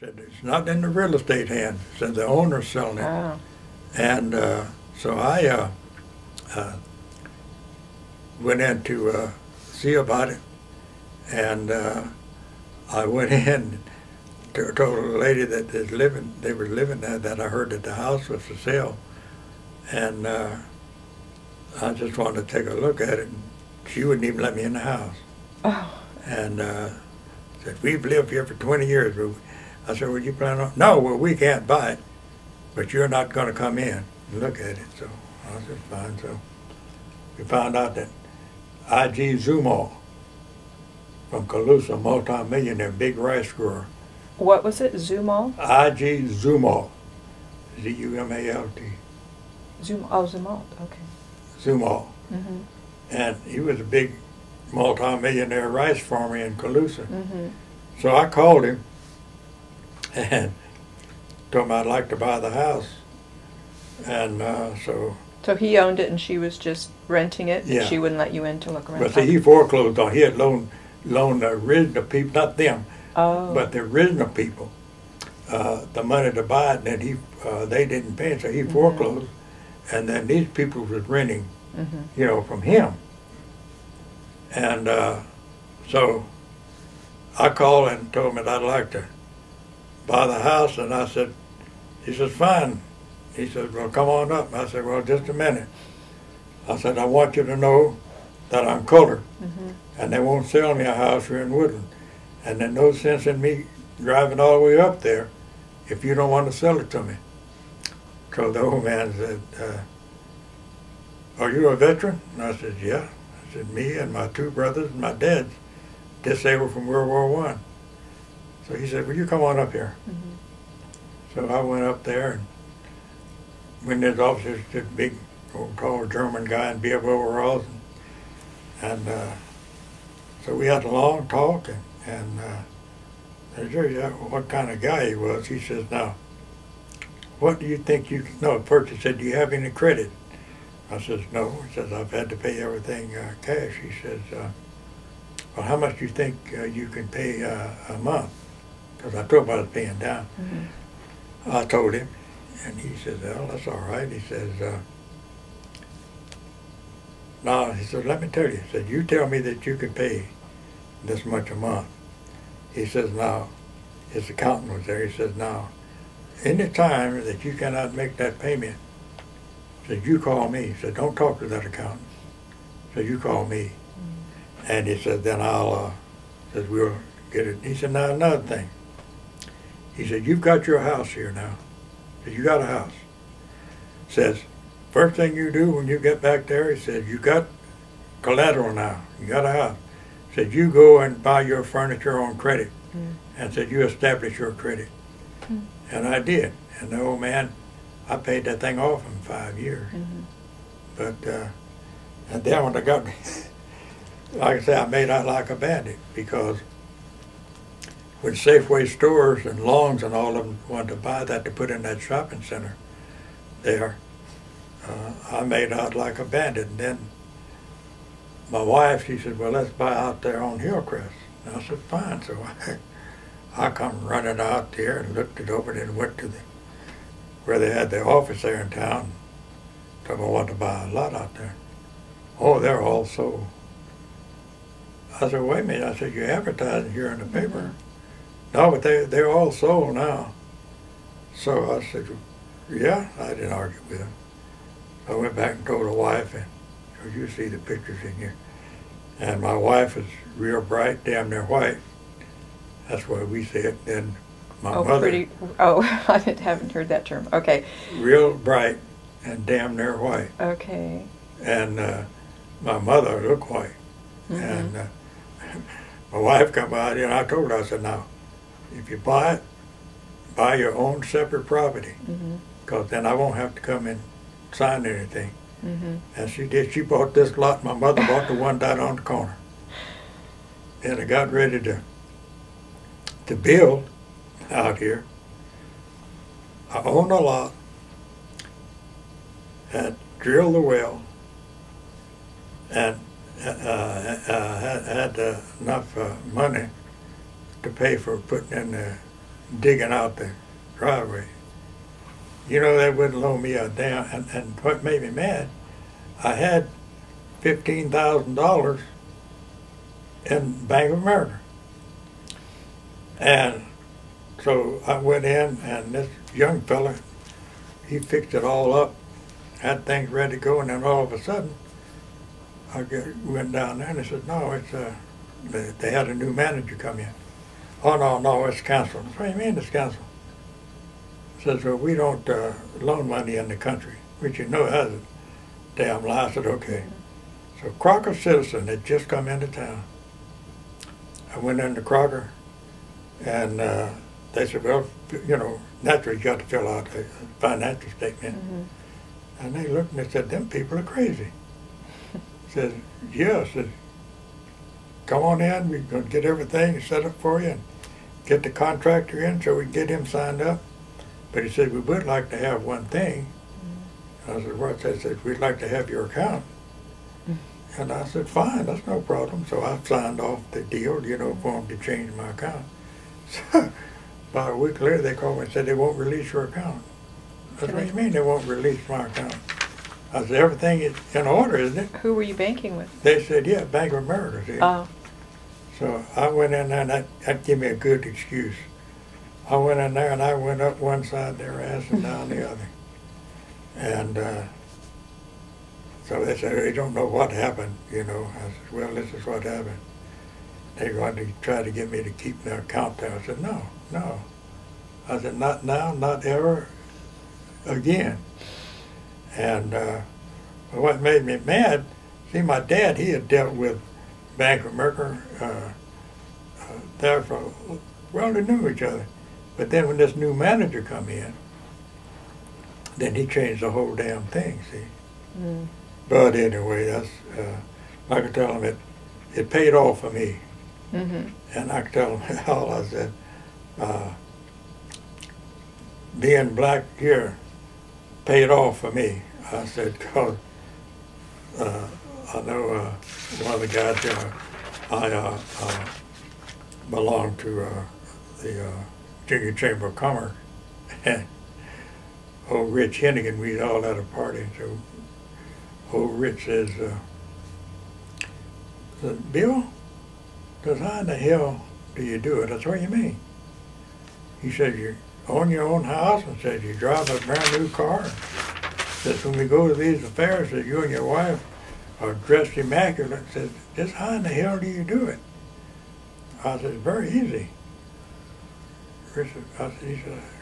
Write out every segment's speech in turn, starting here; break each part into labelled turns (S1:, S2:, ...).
S1: Said, it's not in the real estate hands. Said, the owner's selling it.
S2: Oh.
S1: And so I went in to see about it. And I went in and told a lady that they were living there, that I heard that the house was for sale. And I just wanted to take a look at it. And she wouldn't even let me in the house.
S2: Oh.
S1: And said, we've lived here for 20 years. I said, well, you plan on? No, well, we can't buy it, but you're not going to come in and look at it. So I said, fine. So we found out that I.G. Zumal from Colusa, multi-millionaire, big rice grower.
S2: What was it? Zumal?
S1: I.G. Zumal, Z-U-M-A-L-T.
S2: Zumal. Okay.
S1: Zumal.
S2: Mm-hmm.
S1: And he was a big multi-millionaire rice farmer in Colusa.
S2: Mm-hmm.
S1: So I called him and told him I'd like to buy the house. And
S2: So he owned it and she was just renting it?
S1: Yeah.
S2: She wouldn't let you in to look around?
S1: But see, he foreclosed on. He had loaned the original people, not them, but the original people, the money to buy it, and then they didn't pay it, so he foreclosed. And then these people was renting, you know, from him. And so I called and told him that I'd like to buy the house, and I said, he says, fine. He said, well, come on up. I said, well, just a minute. I said, I want you to know that I'm colored, and they won't sell me a house here in Woodland. And there's no sense in me driving all the way up there if you don't want to sell it to me. So the old man said, are you a veteran? And I said, yeah. I said, me and my two brothers and my dad's disabled from World War I. So he said, well, you come on up here. So I went up there, and when his officer, this big, old, tall German guy in beer overalls, and so we had a long talk, and I said, what kind of guy he was. He says, now, what do you think you can, no, first he said, do you have any credit? I says, no. He says, I've had to pay everything cash. He says, well, how much do you think you can pay a month? Because I told him I was paying down. I told him, and he said, well, that's all right. He says, no, he said, let me tell you. He said, you tell me that you can pay this much a month. He says, now, his accountant was there. He says, now, any time that you cannot make that payment, he said, you call me. He said, don't talk to that accountant. He said, you call me. And he said, then I'll, says, we'll get it. He said, now, another thing. He said, you've got your house here now. He said, you got a house. Says, first thing you do when you get back there, he said, you got collateral now. You got a house. He said, you go and buy your furniture on credit. And said, you establish your credit. And I did. And the old man, I paid that thing off in 5 years. But, and then when I got, like I said, I made out like a bandit, because when Safeway stores and Longs and all of them wanted to buy that to put in that shopping center there, I made out like a bandit. And then my wife, she said, well, let's buy out there on Hillcrest. And I said, fine. So I come running out there and looked it over, and went to where they had the office there in town. Told me I wanted to buy a lot out there. Oh, they're all sold. I said, wait a minute. I said, you're advertising here in the paper. No, but they're all sold now. So I said, yeah, I didn't argue with him. I went back and told the wife, and you see the pictures in here. And my wife is real bright, damn near white. That's why we say it. Then my mother.
S2: I haven't heard that term. Okay.
S1: Real bright and damn near white.
S2: Okay.
S1: And my mother looked white. And my wife come out here, and I told her, I said, now, if you buy it, buy your own separate property, because then I won't have to come and sign anything. And she did. She bought this lot. My mother bought the one down on the corner. And I got ready to build out here. I owned a lot, had drilled the well, and had enough money to pay for putting in the digging out the driveway. You know, they wouldn't loan me a damn, and what made me mad, I had $15,000 in Bank of America. And so I went in, and this young fella, he fixed it all up, had things ready to go, and then all of a sudden, went down there, and they said, no, it's they had a new manager come in. Oh, no, it's canceled. What do you mean it's canceled? Says, well, we don't loan money in the country, which you know has a damn lie. I said, okay. So Crocker Citizen had just come into town. I went into Crocker, and they said, well, you know, naturally you got to fill out a financial statement. Mm-hmm. And they looked and they said, them people are crazy. Said, yes. Yeah. Come on in, we're going to get everything set up for you and get the contractor in so we can get him signed up. But he said, we would like to have one thing. Mm-hmm. I said, what's that? He said, we'd like to have your account. Mm-hmm. And I said, fine, that's no problem. So I signed off the deal, you know, for him to change my account. So about a week later, they called me and said, they won't release your account. I said, what do you mean they won't release my account? I said, everything is in order, isn't it?
S2: Who were you banking with?
S1: They said, yeah, Bank of America. See?
S2: Oh.
S1: So I went in there, and that gave me a good excuse. I went in there, and I went up one side of their ass and down the other. And so they said, they don't know what happened, you know. I said, well, this is what happened. They're going to try to get me to keep their account there. I said, no. I said, not now, not ever again. And what made me mad, see, my dad, he had dealt with Bank of America there for, well, they knew each other. But then when this new manager come in, then he changed the whole damn thing, see. Mm. But anyway, that's, like I tell him, it paid off for me. Mm-hmm. And I could tell him all I said, being black here paid off for me. I said, because I know one of the guys, you know, I belong to the Junior Chamber of Commerce. And old Rich Hennigan, we was all at a party. So old Rich says, Bill, because how in the hell do you do it? That's what you mean. He said, you own your own house, and said you drive a brand new car. Says when we go to these affairs, that you and your wife are dressed immaculate. Says, just how in the hell do you do it? I said, it's very easy. He said,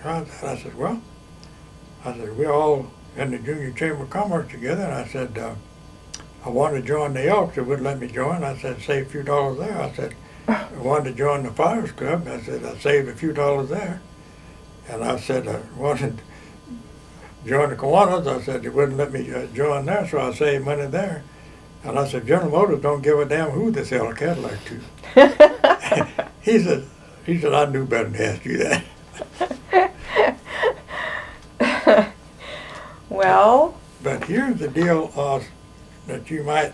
S1: how's that? I said, well, we're all in the Junior Chamber of Commerce together, and I said, I wanted to join the Elks. They wouldn't let me join. I said, save a few dollars there. I said, I wanted to join the Flyers Club. I said, I saved a few dollars there. And I said, I wanted to join the Kiwanis. I said, they wouldn't let me join there, so I saved money there. And I said, General Motors don't give a damn who they sell a Cadillac to. He said, I knew better than to ask you that.
S2: Well.
S1: But here's the deal that you might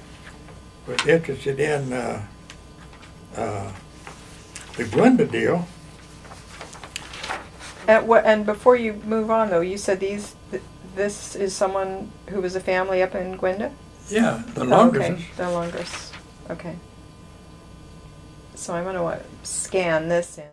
S1: be interested in, the Glenda deal.
S2: And before you move on, though, you said this is someone who was a family up in Gwenda?
S1: Yeah, the Longerses.
S2: Okay, the Longers. Okay. So I'm going to scan this in.